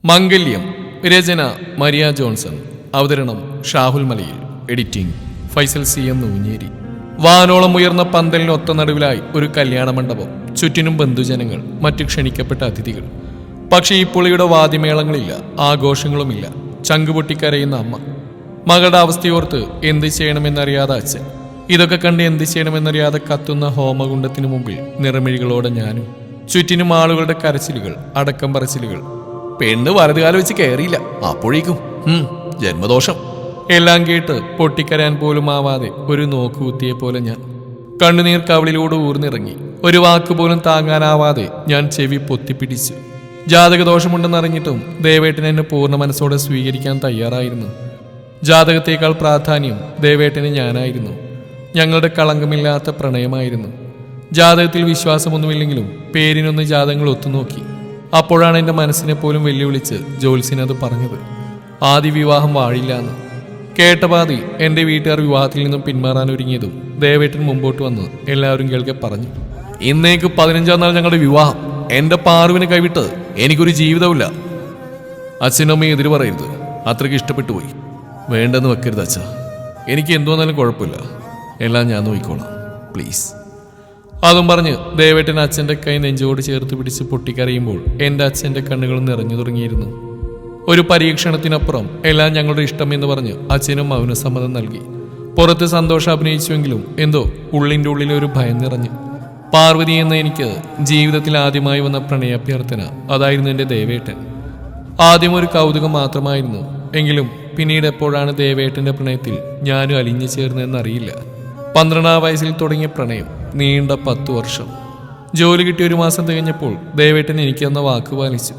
മംഗല്യം. രചന Maria Johnson. അവതരണം ഷാഹുൽ മലയിൽ. Editing Faisal C M Nooncheri. വാനോളം ഉയർന്ന പന്തലിന് ഒത്ത നടുവിലായി ഒരു കല്യാണ മണ്ഡപം. ചുറ്റിനും ബന്ധുജനങ്ങൾ, മറ്റു ക്ഷണിക്കപ്പെട്ട അതിഥികൾ. പക്ഷേ ഈ പുളിയുടെ വാദ്യമേളങ്ങളില്ല, ആഘോഷങ്ങളുമില്ല. ചങ്കുപൊട്ടിക്കരയുന്ന അമ്മ. മകളുടെ അവസ്ഥയോർത്ത് എന്ത് ചെയ്യണമെന്നറിയാതെ അച്ഛൻ. ഇതൊക്കെ കണ്ട് എന്ത് ചെയ്യണമെന്നറിയാതെ കത്തുന്ന ഹോമകുണ്ടത്തിനു മുമ്പിൽ നിറമിഴികളോടെ ഞാനും. ചുറ്റിനും ആളുകളുടെ കരച്ചിലുകൾ, അടക്കം പറച്ചിലുകൾ. പെണ്ണ് വലതുകാലം വെച്ച് കയറിയില്ല, അപ്പോഴേക്കും ജന്മദോഷം. എല്ലാം കേട്ട് പൊട്ടിക്കരയാൻ പോലും ആവാതെ ഒരു നോക്കുകുത്തിയെ പോലെ ഞാൻ. കണ്ണുനീർ കവിളിലൂടെ ഊർന്നിറങ്ങി. ഒരു വാക്കുപോലും താങ്ങാനാവാതെ ഞാൻ ചെവി പൊത്തിപ്പിടിച്ചു. ജാതകദോഷമുണ്ടെന്നറിഞ്ഞിട്ടും ദേവേട്ടൻ എന്നെ പൂർണ്ണ മനസ്സോടെ സ്വീകരിക്കാൻ തയ്യാറായിരുന്നു. ജാതകത്തേക്കാൾ പ്രാധാന്യം ദേവേട്ടന് ഞാനായിരുന്നു. ഞങ്ങളുടെ കളങ്കമില്ലാത്ത പ്രണയമായിരുന്നു. ജാതകത്തിൽ വിശ്വാസമൊന്നുമില്ലെങ്കിലും പേരിനൊന്ന് ജാതകങ്ങൾ ഒത്തുനോക്കി. അപ്പോഴാണ് എൻ്റെ മനസ്സിനെ പോലും വെല്ലുവിളിച്ച് ജോത്സ്യനത് പറഞ്ഞത്. ആദ്യ വിവാഹം വാഴില്ലാന്ന്. കേട്ടപാതി എൻ്റെ വീട്ടുകാർ വിവാഹത്തിൽ നിന്നും പിന്മാറാൻ ഒരുങ്ങിയതും ദേവേട്ടൻ മുമ്പോട്ട് വന്ന് എല്ലാവരും കേൾക്കെ പറഞ്ഞു, ഇന്നേക്ക് 15-ാം നാൾ ഞങ്ങളുടെ വിവാഹം. എൻ്റെ പാറുവിനെ കൈവിട്ട് എനിക്കൊരു ജീവിതമില്ല. അച്ഛനും അമ്മയും എതിര് പറയരുത്, അത്രയ്ക്ക് ഇഷ്ടപ്പെട്ടു പോയി. വേണ്ടെന്ന് വെക്കരുത് അച്ഛാ, എനിക്ക് എന്തോന്നാലും കുഴപ്പമില്ല, എല്ലാം ഞാൻ നോക്കിക്കോളാം, പ്ലീസ്. അതും പറഞ്ഞ് ദേവേട്ടൻ അച്ഛൻ്റെ കൈ നെഞ്ചോട് ചേർത്ത് പിടിച്ച് പൊട്ടിക്കരയുമ്പോൾ എൻ്റെ അച്ഛൻ്റെ കണ്ണുകൾ നിറഞ്ഞു തുടങ്ങിയിരുന്നു. ഒരു പരീക്ഷണത്തിനപ്പുറം എല്ലാം ഞങ്ങളുടെ ഇഷ്ടമെന്ന് പറഞ്ഞ് അച്ഛനും മൗന സമ്മതം നൽകി. പുറത്ത് സന്തോഷം അഭിനയിച്ചുവെങ്കിലും എന്തോ ഉള്ളിൻ്റെ ഉള്ളിലെ ഒരു ഭയം നിറഞ്ഞു. പാർവതി എന്ന എനിക്ക് ജീവിതത്തിൽ ആദ്യമായി വന്ന പ്രണയാഭ്യർത്ഥന അതായിരുന്നു എൻ്റെ ദേവേട്ടൻ. ആദ്യം ഒരു കൗതുകം മാത്രമായിരുന്നു. എങ്കിലും പിന്നീട് എപ്പോഴാണ് ദേവേട്ടൻ്റെ പ്രണയത്തിൽ ഞാനും അലിഞ്ഞു ചേർന്നതെന്നറിയില്ല. 12-ാം വയസ്സിൽ തുടങ്ങിയ പ്രണയം നീണ്ട 10 വർഷം. ജോലി കിട്ടിയ 1 മാസം തികഞ്ഞപ്പോൾ ദേവേട്ടൻ എനിക്ക് തന്ന വാക്ക് പാലിച്ചു.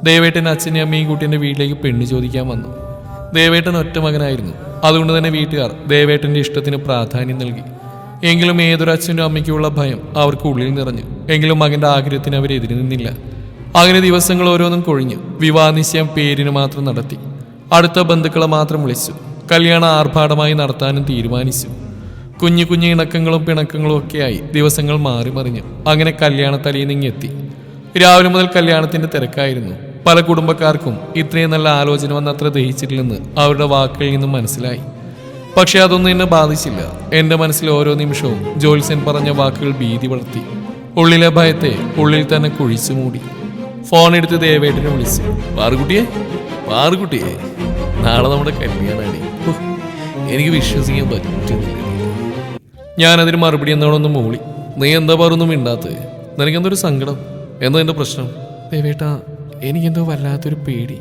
ദേവേട്ടൻ അച്ഛനെയും അമ്മയും കൂട്ടി എൻ്റെ വീട്ടിലേക്ക് പെണ്ണ് ചോദിക്കാൻ വന്നു. ദേവേട്ടൻ ഒറ്റ മകനായിരുന്നു. അതുകൊണ്ട് തന്നെ വീട്ടുകാർ ദേവേട്ടൻ്റെ ഇഷ്ടത്തിന് പ്രാധാന്യം നൽകി. എങ്കിലും ഏതൊരു അച്ഛനും അമ്മയ്ക്കുമുള്ള ഭയം അവർക്ക് ഉള്ളിൽ നിറഞ്ഞു. എങ്കിലും മകൻ്റെ ആഗ്രഹത്തിന് അവരെതിര് നിന്നില്ല. അങ്ങനെ ദിവസങ്ങൾ ഓരോന്നും കൊഴിഞ്ഞു. വിവാഹ നിശ്ചയം പേരിന് മാത്രം നടത്തി. അടുത്ത ബന്ധുക്കളെ മാത്രം വിളിച്ചു. കല്യാണം ആർഭാടമായി നടത്താനും തീരുമാനിച്ചു. കുഞ്ഞു കുഞ്ഞു ഇണക്കങ്ങളും പിണക്കങ്ങളും ഒക്കെയായി ദിവസങ്ങൾ മാറി മറിഞ്ഞു. അങ്ങനെ കല്യാണ തലേന്നിങ്ങെത്തി. രാവിലെ മുതൽ കല്യാണത്തിന്റെ തിരക്കായിരുന്നു. പല കുടുംബക്കാർക്കും ഇത്രയും നല്ല ആലോചന വന്നത്ര ദഹിച്ചിട്ടില്ലെന്ന് അവരുടെ വാക്കുകളിൽ നിന്നും മനസ്സിലായി. പക്ഷെ അതൊന്നും എന്നെ ബാധിച്ചില്ല. എൻ്റെ മനസ്സിൽ ഓരോ നിമിഷവും ജോത്സ്യൻ പറഞ്ഞ വാക്കുകൾ ഭീതി വളർത്തി. ഉള്ളിലെ ഭയത്തെ ഉള്ളിൽ തന്നെ കുഴിച്ചു മൂടി. ഫോൺ എടുത്ത് ദേവേട്ടനെ വിളിച്ചു. പാറുകുട്ടിയെ, നാളെ നമ്മുടെ കല്യാണമാണ്. എനിക്ക് വിശ്വസിക്കാൻ പറ്റുന്നില്ല. ഞാനതിന് മറുപടി എന്നോടൊന്ന് മൂളി. നീ എന്താ പറയൊന്നും മിണ്ടാത്തത്? നിനക്കെന്തൊരു സങ്കടം? എന്താ എൻ്റെ പ്രശ്നം? ദേവേട്ടാ, എനിക്കെന്തോ വല്ലാത്തൊരു പേടി.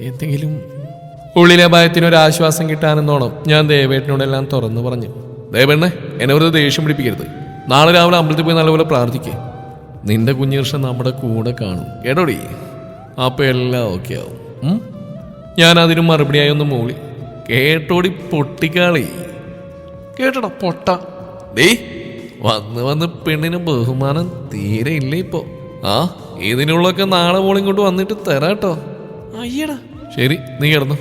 എന്തെങ്കിലും ഉള്ളിലെ ഭയത്തിനൊരു ആശ്വാസം കിട്ടാനെന്നോണം ഞാൻ ദേവേട്ടനോടെല്ലാം തുറന്നു പറഞ്ഞു. ദേവേണ്ണെ, എന്നെ വെറുതെ ദേഷ്യം പിടിപ്പിക്കരുത്. നാളെ രാവിലെ അമ്പലത്തിൽ പോയി നല്ലപോലെ പ്രാർത്ഥിക്കേ. നിന്റെ കുഞ്ഞുകൃഷ്ണൻ നമ്മുടെ കൂടെ കാണും കേട്ടോടി. അപ്പം എല്ലാം ഓക്കെ ആവും. ഞാൻ അതിനും മറുപടിയായി ഒന്ന് മൂളി. കേട്ടോടി പൊട്ടിക്കാളി. കേട്ടോടാ പൊട്ട. ഡേ, വന്ന് പെണ്ണിന് ബഹുമാനം തീരെ ഇല്ല ഇപ്പോ. ഇതിനുള്ളൊക്കെ നാളെ മോളിൽ കൊണ്ട് വന്നിട്ട് തരാട്ടോ. അയ്യടാ, ശരി, നീ കിടന്നു.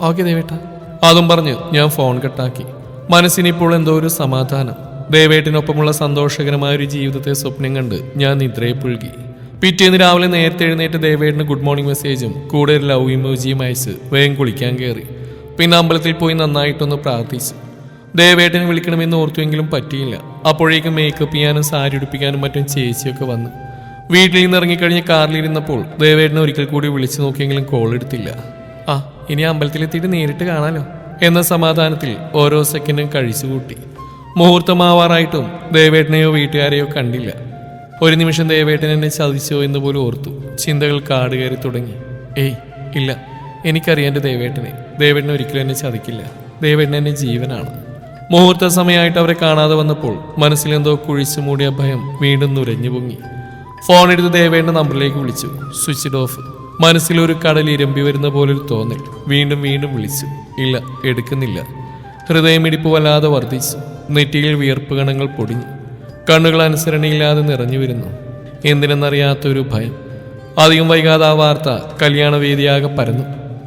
ഓക്കെ ദേവേട്ട. അതും പറഞ്ഞ് ഞാൻ ഫോൺ കട്ടാക്കി. മനസ്സിനിപ്പോൾ എന്തോ ഒരു സമാധാനം. ദേവേട്ടിനൊപ്പമുള്ള സന്തോഷകരമായ ഒരു ജീവിതത്തെ സ്വപ്നം കണ്ട് ഞാൻ നിദ്രയെ പുഴുകി. പിറ്റേന്ന് രാവിലെ നേരത്തെ എഴുന്നേറ്റ് ദേവേട്ടിന് ഗുഡ് മോർണിംഗ് മെസ്സേജും കൂടെ ഒരു ലവ് ഇമോജിയും അയച്ച് വേഗം കുളിക്കാൻ കയറി. പിന്നെ അമ്പലത്തിൽ പോയി നന്നായിട്ടൊന്ന് പ്രാർത്ഥിച്ചു. ദേവേട്ടനെ വിളിക്കണമെന്ന് ഓർത്തുവെങ്കിലും പറ്റിയില്ല. അപ്പോഴേക്കും മേക്കപ്പ് ചെയ്യാനും സാരി ഉടുപ്പിക്കാനും മറ്റും ചേച്ചിയൊക്കെ വന്നു. വീട്ടിൽ നിന്ന് ഇറങ്ങിക്കഴിഞ്ഞ് കാറിലിരുന്നപ്പോൾ ദേവേട്ടനെ ഒരിക്കൽ കൂടി വിളിച്ചു നോക്കിയെങ്കിലും കോൾ എടുത്തില്ല. ഇനി അമ്പലത്തിലെത്തിയിട്ട് നേരിട്ട് കാണാലോ എന്ന സമാധാനത്തിൽ ഓരോ സെക്കൻഡും കഴിച്ചുകൂട്ടി. മുഹൂർത്തമാവാറായിട്ടും ദേവേട്ടനെയോ വീട്ടുകാരെയോ കണ്ടില്ല. ഒരു നിമിഷം ദേവേട്ടൻ എന്നെ ചതിച്ചോ എന്ന് പോലും ഓർത്തു. ചിന്തകൾ കാട് കയറി തുടങ്ങി. ഇല്ല, എനിക്കറിയാം എൻ്റെ ദേവേട്ടനെ. ദേവേട്ടനെ ഒരിക്കലും എന്നെ ചതിക്കില്ല. ദേവേട്ടൻ എൻ്റെ ജീവനാണ്. മുഹൂർത്ത സമയമായിട്ട് അവരെ കാണാതെ വന്നപ്പോൾ മനസ്സിലെന്തോ കുഴിച്ചു മൂടിയ ഭയം വീണ്ടും നുരഞ്ഞു പൊങ്ങി. ഫോൺ എടുത്ത് ദേവേട്ടൻ്റെ നമ്പറിലേക്ക് വിളിച്ചു. Switch off. മനസ്സിലൊരു കടൽ ഇരമ്പി വരുന്ന പോലൊരു തോന്നൽ. വീണ്ടും വീണ്ടും വിളിച്ചു. ഇല്ല, എടുക്കുന്നില്ല. ഹൃദയമിടിപ്പ് വല്ലാതെ വർദ്ധിച്ചു. നെറ്റിയിൽ വിയർപ്പ് കണങ്ങൾ പൊടിഞ്ഞു. കണ്ണുകൾ അനുസരണയില്ലാതെ നിറഞ്ഞു വരുന്നു. എന്തിനെന്നറിയാത്തൊരു ഭയം. അധികം വൈകാതെ ആ വാർത്ത കല്യാണവേദിയാകെ പരന്നു.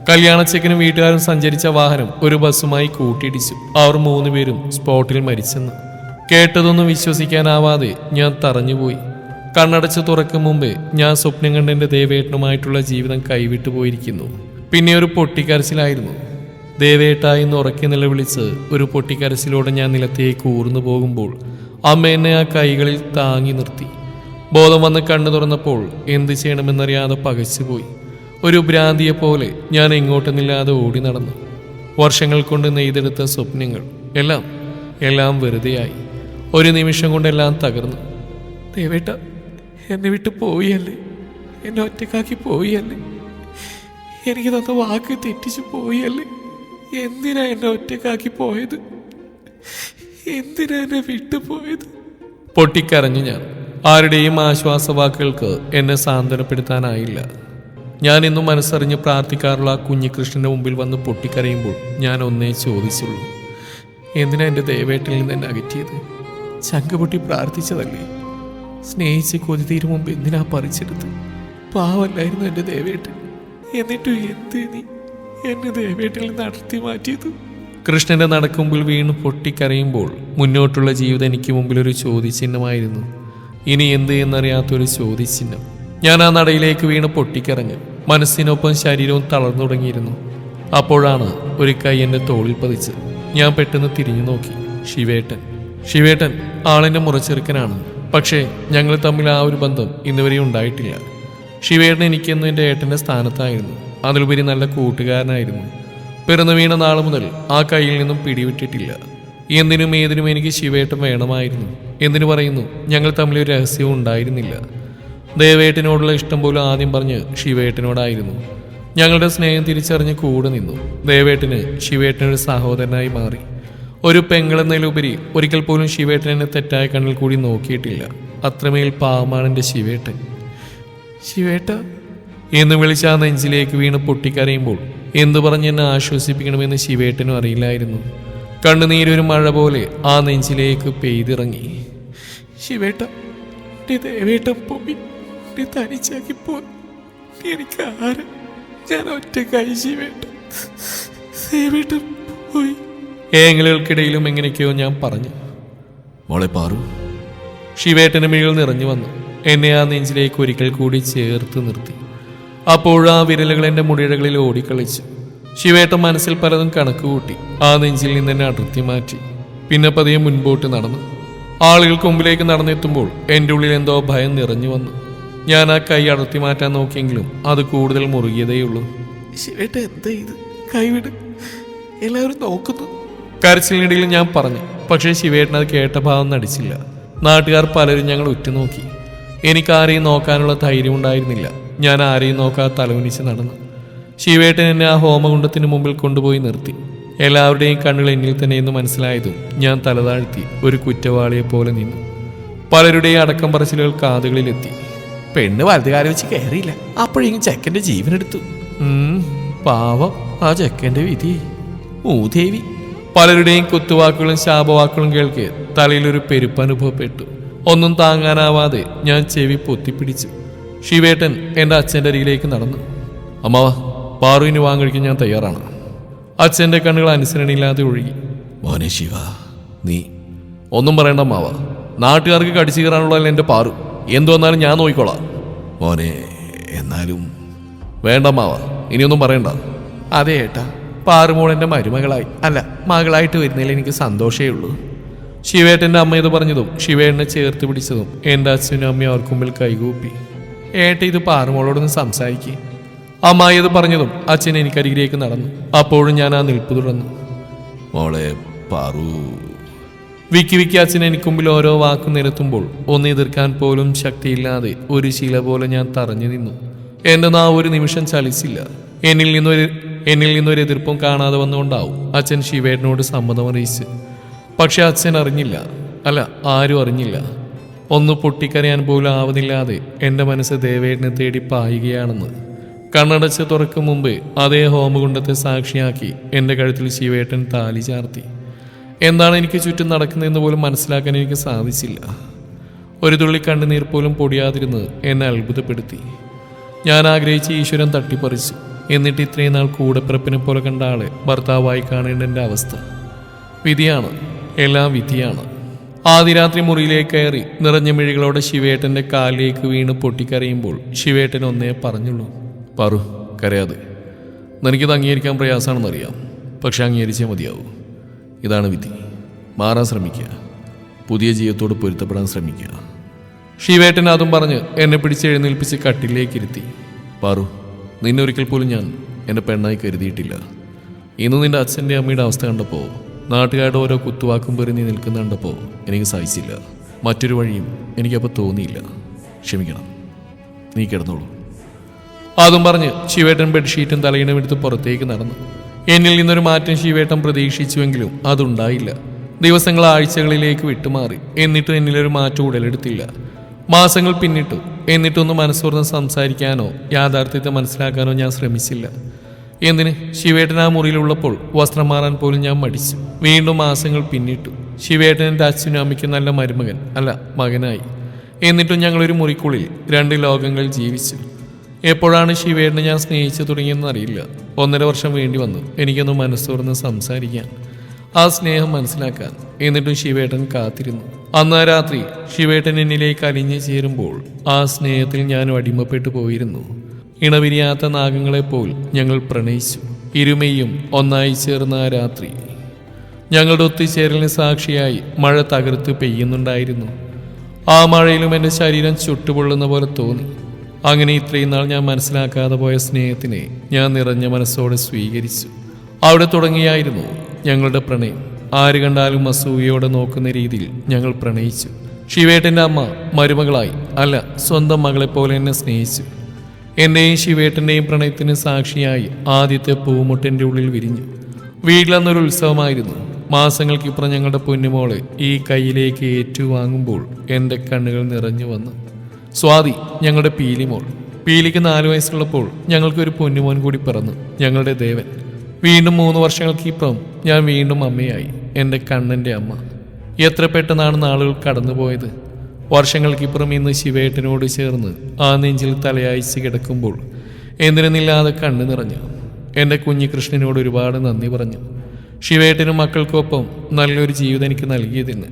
കല്യാണച്ചെക്കനും വീട്ടുകാരും സഞ്ചരിച്ച വാഹനം ഒരു ബസ്സുമായി കൂട്ടിയിടിച്ചു. അവർ 3 പേരും സ്പോട്ടിൽ മരിച്ചെന്ന് കേട്ടതൊന്നും വിശ്വസിക്കാനാവാതെ ഞാൻ തറഞ്ഞുപോയി. കണ്ണടച്ച് തുറക്കും മുമ്പേ ഞാൻ സ്വപ്നം കണ്ട എൻ്റെ ദേവേട്ടനുമായിട്ടുള്ള ജീവിതം കൈവിട്ടു പോയിരിക്കുന്നു. പിന്നെ ഒരു പൊട്ടിക്കരച്ചിലായിരുന്നു. ദേവേട്ട എന്ന് ഉറക്കി നിലവിളിച്ച് ഒരു പൊട്ടിക്കരച്ചിലൂടെ ഞാൻ നിലത്തേക്ക് ഊർന്നു പോകുമ്പോൾ അമ്മ എന്നെ ആ കൈകളിൽ താങ്ങി നിർത്തി. ബോധം വന്ന് കണ്ണു തുറന്നപ്പോൾ എന്ത് ചെയ്യണമെന്നറിയാതെ പകച്ചുപോയി. ഒരു ഭ്രാന്തിയെപ്പോലെ ഞാൻ എങ്ങോട്ടെന്നില്ലാതെ ഓടി നടന്നു. വർഷങ്ങൾ കൊണ്ട് നെയ്തെടുത്ത സ്വപ്നങ്ങൾ എല്ലാം വെറുതെയായി. ഒരു നിമിഷം കൊണ്ടെല്ലാം തകർന്നു. ദേവേട്ട, എന്നെ വിട്ട് പോയല്ലേ, എന്നെ ഒറ്റക്കാക്കി പോയല്ലേ, എനിക്ക് തന്ന വാക്ക് തെറ്റിച്ചു പോയല്ലേ, എന്തിനാ എന്നെ ഒറ്റക്കാക്കി പോയത്, എന്തിനാ എന്നെ വിട്ടുപോയത്? പൊട്ടിക്കരഞ്ഞു ഞാൻ. ആരുടെയും ആശ്വാസവാക്കുകൾക്ക് എന്നെ സാന്ത്വനപ്പെടുത്താനായില്ല. ഞാൻ ഇന്നും മനസ്സറിഞ്ഞ് പ്രാർത്ഥിക്കാറുള്ള ആ കുഞ്ഞികൃഷ്ണന്റെ മുമ്പിൽ വന്ന് പൊട്ടിക്കരയുമ്പോൾ ഞാൻ ഒന്നേ ചോദിച്ചുള്ളൂ, എന്തിനാ എൻ്റെ ദേവേട്ടിൽ നിന്ന് എന്നെ അകറ്റിയത്? ചങ്ക പൊട്ടി പ്രാർത്ഥിച്ചതല്ലേ? സ്നേഹിച്ച് കൊതി തീരും മുമ്പ് എന്തിനാ പറിച്ചെടുത്ത്? പാവല്ലായിരുന്നു എൻ്റെ ദേവേട്ടൻ, എന്നിട്ടും എന്ത് നീ എന്നെ ദേവേട്ടിൽ നിന്ന് അടർത്തി മാറ്റിയത്? കൃഷ്ണന്റെ നടക്കുമ്പിൽ വീണ് പൊട്ടിക്കരയുമ്പോൾ മുന്നോട്ടുള്ള ജീവിതം എനിക്ക് മുമ്പിൽ ഒരു ചോദ്യചിഹ്നമായിരുന്നു. ഇനി എന്ത് എന്നറിയാത്തൊരു ചോദ്യചിഹ്നം. ഞാൻ ആ നടയിലേക്ക് വീണ് പൊട്ടിക്കരഞ്ഞു. മനസ്സിനൊപ്പം ശരീരവും തളർന്നു തുടങ്ങിയിരുന്നു. അപ്പോഴാണ് ഒരു കൈ എൻ്റെ തോളിൽ പതിച്ച്. ഞാൻ പെട്ടെന്ന് തിരിഞ്ഞു നോക്കി. ശിവേട്ടൻ ആളെന്നെ മുറച്ചെറുക്കനാണ്. പക്ഷേ ഞങ്ങൾ തമ്മിൽ ആ ഒരു ബന്ധം ഇന്നുവരെ ഉണ്ടായിട്ടില്ല. ശിവേട്ടൻ എനിക്കെന്നും എൻ്റെ ഏട്ടൻ്റെ സ്ഥാനത്തായിരുന്നു. അതിലുപരി നല്ല കൂട്ടുകാരനായിരുന്നു. പിറന്നു വീണ നാൾ മുതൽ ആ കയ്യിൽ നിന്നും പിടിവിട്ടിട്ടില്ല. എന്തിനും ഏതിനും എനിക്ക് ശിവേട്ടൻ വേണമായിരുന്നു. എന്തിനു പറയുന്നു, ഞങ്ങൾ തമ്മിൽ ഒരു രഹസ്യവും ഉണ്ടായിരുന്നില്ല. ദേവേട്ടനോടുള്ള ഇഷ്ടം പോലും ആദ്യം പറഞ്ഞ് ശിവേട്ടനോടായിരുന്നു. ഞങ്ങളുടെ സ്നേഹം തിരിച്ചറിഞ്ഞ് കൂടെ നിന്നു. ദേവേട്ടന് ശിവേട്ടനൊരു സഹോദരനായി മാറി. ഒരു പെങ്ങളെന്നതിലുപരി ഒരിക്കൽ പോലും ശിവേട്ടൻ എന്നെ തെറ്റായ കണ്ണിൽ കൂടി നോക്കിയിട്ടില്ല. അത്രമേൽ പാവമാണ് എൻ്റെ ശിവേട്ടൻ. ശിവേട്ട എന്ന് വിളിച്ച് ആ നെഞ്ചിലേക്ക് വീണ് പൊട്ടിക്കരയുമ്പോൾ എന്തു പറഞ്ഞ് എന്നെ ആശ്വസിപ്പിക്കണമെന്ന് ശിവേട്ടനും അറിയില്ലായിരുന്നു. കണ്ണുനീരൊരു മഴ പോലെ ആ നെഞ്ചിലേക്ക് പെയ്തിറങ്ങി. ശിവേട്ട, നീ ദേവേട്ടൻ പോയി, നീ തനിച്ചാക്കി പോയി, എനിക്ക് ആര്, ഞാൻ ഒറ്റക്കായി. ശിവേട്ട, ദേവേട്ടൻ പോയി. ഏങ്ങലുകൾക്കിടയിലും എങ്ങനെയൊക്കെയോ ഞാൻ പറഞ്ഞു, മോളെ പാറു. ശിവേട്ടന് മിഴികൾ നിറഞ്ഞു വന്നു. എന്നെ ആ നെഞ്ചിലേക്ക് ഒരിക്കൽ കൂടി ചേർത്ത് നിർത്തി. അപ്പോഴാ വിരലുകൾ എൻ്റെ മുടിയിഴകളിൽ ഓടിക്കളിച്ചു. ശിവേട്ടൻ മനസ്സിൽ പലതും കണക്ക് കൂട്ടി ആ നെഞ്ചിൽ നിന്ന് എന്നെ അടർത്തി മാറ്റി. പിന്നെ പതിയെ മുൻപോട്ട് നടന്നു. ആളുകൾക്ക് മുമ്പിലേക്ക് നടന്നെത്തുമ്പോൾ എൻ്റെ ഉള്ളിൽ എന്തോ ഭയം നിറഞ്ഞു വന്നു. ഞാൻ ആ കൈ അടർത്തി മാറ്റാൻ നോക്കിയെങ്കിലും അത് കൂടുതൽ മുറുകിയതേയുള്ളൂ. ശിവേട്ട, എന്താ ഇത്? കൈവിട്, എല്ലാവരും നോക്കുന്നു. കരച്ചിലിനിടയിൽ ഞാൻ പറഞ്ഞു. പക്ഷേ ശിവേട്ടൻ അത് കേട്ട ഭാവം നടിച്ചില്ല. നാട്ടുകാർ പലരും ഞങ്ങൾ ഉറ്റുനോക്കി. എനിക്കാരെയും നോക്കാനുള്ള ധൈര്യം ഉണ്ടായിരുന്നില്ല. ഞാൻ ആരെയും നോക്കാതെ തലകുനിച്ച് നടന്നു. ശിവേട്ടൻ എന്നെ ആ ഹോമകുണ്ടത്തിന് മുമ്പിൽ കൊണ്ടുപോയി നിർത്തി. എല്ലാവരുടെയും കണ്ണുകൾ എന്നിൽ തന്നെ എന്ന് മനസ്സിലായതും ഞാൻ തലതാഴ്ത്തി ഒരു കുറ്റവാളിയെ പോലെ നിന്നു. പലരുടെയും അടക്കം പറച്ചിലുകൾ കാതുകളിലെത്തി. പെണ്ണ് വലുതുകാരെ വെച്ച് കയറിയില്ല, അപ്പോഴെങ്കിലും ചെക്കൻ്റെ ജീവനെടുത്തു. പാവം ആ ചെക്കൻ്റെ വിധി. മൂദേവി. പലരുടെയും കുത്തുവാക്കുകളും ശാപവാക്കുകളും കേൾക്കെ തലയിലൊരു പെരുപ്പ് അനുഭവപ്പെട്ടു. ഒന്നും താങ്ങാനാവാതെ ഞാൻ ചെവി പൊത്തിപ്പിടിച്ചു. ശിവേട്ടൻ എൻ്റെ അച്ഛൻ്റെ അരികിലേക്ക് നടന്നു. അമ്മാവ, പാറുവിന് വാങ്ങഴിക്കാൻ ഞാൻ തയ്യാറാണ്. അച്ഛൻ്റെ കണ്ണുകൾ അനുസരണയില്ലാതെ ഒഴുകി. മോനെ ശിവ, നീ ഒന്നും പറയണ്ട അമ്മാവ. നാട്ടുകാർക്ക് കടിച്ചു കയറാനുള്ളതല്ല എൻ്റെ പാറു. എന്തു വന്നാലും ഞാൻ നോക്കിക്കോളാം. മോനെ, എന്നാലും വേണ്ടമ്മാവ, ഇനിയൊന്നും പറയണ്ട. അതെ ഏട്ടാ, പാറുമോൾ എൻ്റെ മരുമകളായി അല്ല മകളായിട്ട് വരുന്നതിൽ എനിക്ക് സന്തോഷമേ ഉള്ളൂ. ശിവേട്ടൻ്റെ അമ്മ ഇത് പറഞ്ഞതും ശിവേട്ടനെ ചേർത്ത് പിടിച്ചതും എൻ്റെ അച്ഛനും അമ്മയും അവർക്ക് മുമ്പിൽ കൈകൂപ്പി. ഏട്ട, ഇത് പാറുമോളോടൊന്ന് സംസാരിക്കുക. അമ്മായി ഇത് പറഞ്ഞതും അച്ഛൻ എനിക്കരികിലേക്ക് നടന്നു. അപ്പോഴും ഞാൻ ആ നിൽപ്പ് തുടർന്നു. മോളെ പാറു. വിക്കി അച്ഛൻ എനിക്ക് മുമ്പിൽ ഓരോ വാക്കും നിരത്തുമ്പോൾ ഒന്ന് എതിർക്കാൻ പോലും ശക്തിയില്ലാതെ ഒരു ശീല പോലെ ഞാൻ തറഞ്ഞു നിന്നു. എൻ്റെ നാവ് ഒരു നിമിഷം ചലിച്ചില്ല. എന്നിൽ നിന്നൊരു എതിർപ്പും കാണാതെ വന്നുകൊണ്ടാവും അച്ഛൻ ശിവേട്ടനോട് സമ്മതം അറിയിച്ച്. പക്ഷെ അച്ഛൻ അറിഞ്ഞില്ല, അല്ല ആരും അറിഞ്ഞില്ല. ഒന്ന് പൊട്ടിക്കരയാൻ പോലും ആവുന്നില്ലാതെ എൻ്റെ മനസ്സ് ദേവേട്ടനെ തേടി പായുകയാണെന്ന്. കണ്ണടച്ച് തുറക്കും മുമ്പ് അതേ ഹോമകുണ്ടത്തെ സാക്ഷിയാക്കി എൻ്റെ കഴുത്തിൽ ശിവേട്ടൻ താലി ചാർത്തി. എന്താണ് എനിക്ക് ചുറ്റും നടക്കുന്നതെന്ന് പോലും മനസ്സിലാക്കാൻ എനിക്ക് സാധിച്ചില്ല. ഒരു തുള്ളി കണ്ണുനീർ പോലും പൊടിയാതിരുന്ന് എന്നെ അത്ഭുതപ്പെടുത്തി. ഞാൻ ആഗ്രഹിച്ച ഈശ്വരൻ തട്ടിപ്പറിച്ചു. എന്നിട്ട് ഇത്രയും നാൾ കൂടെപ്പിറപ്പിനെ പോലെ കണ്ട ആളെ ഭർത്താവായി കാണേണ്ട എൻ്റെ അവസ്ഥ. വിധിയാണ്, എല്ലാം വിധിയാണ്. ആദ്യ രാത്രി മുറിയിലേക്ക് കയറി നിറഞ്ഞ മിഴികളോടെ ശിവേട്ടന്റെ കാലിലേക്ക് വീണ് പൊട്ടിക്കരയുമ്പോൾ ശിവേട്ടൻ ഒന്നേ പറഞ്ഞുള്ളൂ, പറു കരയാതെ. നിനക്കിത് അംഗീകരിക്കാൻ പ്രയാസമാണെന്നറിയാം, പക്ഷെ അംഗീകരിച്ചേ മതിയാവൂ. ഇതാണ് വിധി. മാറാൻ ശ്രമിക്കുക, പുതിയ ജീവിതത്തോട് പൊരുത്തപ്പെടാൻ ശ്രമിക്കുക. ശിവേട്ടൻ അതും പറഞ്ഞ് എന്നെ പിടിച്ച് എഴുന്നേൽപ്പിച്ച് കട്ടിലേക്ക് ഇരുത്തി. പാറു, നിന്നെ ഒരിക്കൽ പോലും ഞാൻ എൻ്റെ പെണ്ണായി കരുതിയിട്ടില്ല. ഇന്ന് നിന്റെ അച്ഛൻ്റെ അമ്മയുടെ അവസ്ഥ കണ്ടപ്പോൾ, നാട്ടുകാരുടെ ഓരോ കുത്തുവാക്കും പേറി നീ നിൽക്കുന്ന കണ്ടപ്പോൾ എനിക്ക് സഹിച്ചില്ല. മറ്റൊരു വഴിയും എനിക്കപ്പോൾ തോന്നിയില്ല. ക്ഷമിക്കണം, നീ കിടന്നോളൂ. അതും പറഞ്ഞ് ശിവേട്ടൻ ബെഡ്ഷീറ്റും തലയിണും എടുത്ത് പുറത്തേക്ക് നടന്നു. എന്നിൽ നിന്നൊരു മാറ്റം ശിവേട്ടൻ പ്രതീക്ഷിച്ചുവെങ്കിലും അതുണ്ടായില്ല. ദിവസങ്ങൾ ആഴ്ചകളിലേക്ക് വിട്ടുമാറി. എന്നിട്ടും എന്നിലൊരു മാറ്റം ഉടലെടുത്തില്ല. മാസങ്ങൾ പിന്നിട്ടു. എന്നിട്ടൊന്ന് മനസ്സോർന്ന് സംസാരിക്കാനോ യാഥാർത്ഥ്യത്തെ മനസ്സിലാക്കാനോ ഞാൻ ശ്രമിച്ചില്ല. എന്തിന്? ശിവേട്ടൻ ആ മുറിയിലുള്ളപ്പോൾ വസ്ത്രം മാറാൻ പോലും ഞാൻ മടിച്ചു. വീണ്ടും മാസങ്ങൾ പിന്നിട്ടു. ശിവേട്ടൻ എൻ്റെ അച്ഛനും അമ്മയ്ക്കും നല്ല മരുമകൻ, അല്ല മകനായി. എന്നിട്ടും ഞങ്ങളൊരു മുറിക്കുള്ളിൽ രണ്ട് ലോകങ്ങൾ ജീവിച്ചു. എപ്പോഴാണ് ശിവേട്ടനെ ഞാൻ സ്നേഹിച്ചു തുടങ്ങിയെന്നറിയില്ല. 1.5 വർഷം വേണ്ടി വന്നു എനിക്കൊന്ന് മനസ്സോർന്ന് സംസാരിക്കാൻ, ആ സ്നേഹം മനസ്സിലാക്കാൻ. എന്നിട്ടും ശിവേട്ടൻ കാത്തിരുന്നു. അന്ന് ആ രാത്രി ശിവേട്ടൻ എന്നിലേക്ക് അലിഞ്ഞു ചേരുമ്പോൾ ആ സ്നേഹത്തിൽ ഞാനും അടിമപ്പെട്ടു പോയിരുന്നു. ഇണപിരിയാത്ത നാഗങ്ങളെപ്പോൾ ഞങ്ങൾ പ്രണയിച്ചു. ഇരുമയും ഒന്നായി ചേർന്ന ആ രാത്രി ഞങ്ങളുടെ ഒത്തുചേരലിന് സാക്ഷിയായി മഴ തകർത്ത് പെയ്യുന്നുണ്ടായിരുന്നു. ആ മഴയിലും എൻ്റെ ശരീരം ചുട്ടുപൊള്ളുന്ന പോലെ തോന്നി. അങ്ങനെ ഇത്രയും നാൾ ഞാൻ മനസ്സിലാക്കാതെ പോയ സ്നേഹത്തിനെ ഞാൻ നിറഞ്ഞ മനസ്സോടെ സ്വീകരിച്ചു. അവിടെ തുടങ്ങിയായിരുന്നു ഞങ്ങളുടെ പ്രണയം. ആര് കണ്ടാലും അസൂയയോടെ നോക്കുന്ന രീതിയിൽ ഞങ്ങൾ പ്രണയിച്ചു. ശിവേട്ടൻ്റെ അമ്മ മരുമകളായി, അല്ല സ്വന്തം മകളെപ്പോലെ എന്നെ സ്നേഹിച്ചു. എൻ്റെയും ശിവേട്ടൻ്റെയും പ്രണയത്തിന് സാക്ഷിയായി ആദ്യത്തെ പൂമുട്ടൻ്റെ ഉള്ളിൽ വിരിഞ്ഞു. വീട്ടിലന്നൊരു ഉത്സവമായിരുന്നു. മാസങ്ങൾക്കിപ്പുറം ഞങ്ങളുടെ പൊന്നുമോളെ ഈ കയ്യിലേക്ക് ഏറ്റുവാങ്ങുമ്പോൾ എൻ്റെ കണ്ണുകൾ നിറഞ്ഞു വന്നു. സ്വാതി, ഞങ്ങളുടെ പീലിമോൾ. പീലിക്ക് 4 വയസ്സുള്ളപ്പോൾ ഞങ്ങൾക്കൊരു പൊന്നുമോൻ കൂടി പിറന്നു, ഞങ്ങളുടെ ദേവൻ. വീണ്ടും 3 വർഷങ്ങൾക്കിപ്പുറം ഞാൻ വീണ്ടും അമ്മയായി, എൻ്റെ കണ്ണൻ്റെ അമ്മ. എത്ര പെട്ടെന്നാണ് നാളുകൾ കടന്നുപോയത്. വർഷങ്ങൾക്കിപ്പുറം ഇന്ന് ശിവേട്ടനോട് ചേർന്ന് ആ നെഞ്ചിൽ തലയായിച്ച് കിടക്കുമ്പോൾ എന്തിനെന്നില്ലാതെ കണ്ണു നിറഞ്ഞു. എൻ്റെ കുഞ്ഞികൃഷ്ണനോട് ഒരുപാട് നന്ദി പറഞ്ഞു. ശിവേട്ടനും മക്കൾക്കൊപ്പം നല്ലൊരു ജീവിതം എനിക്ക് നൽകിയതിന്.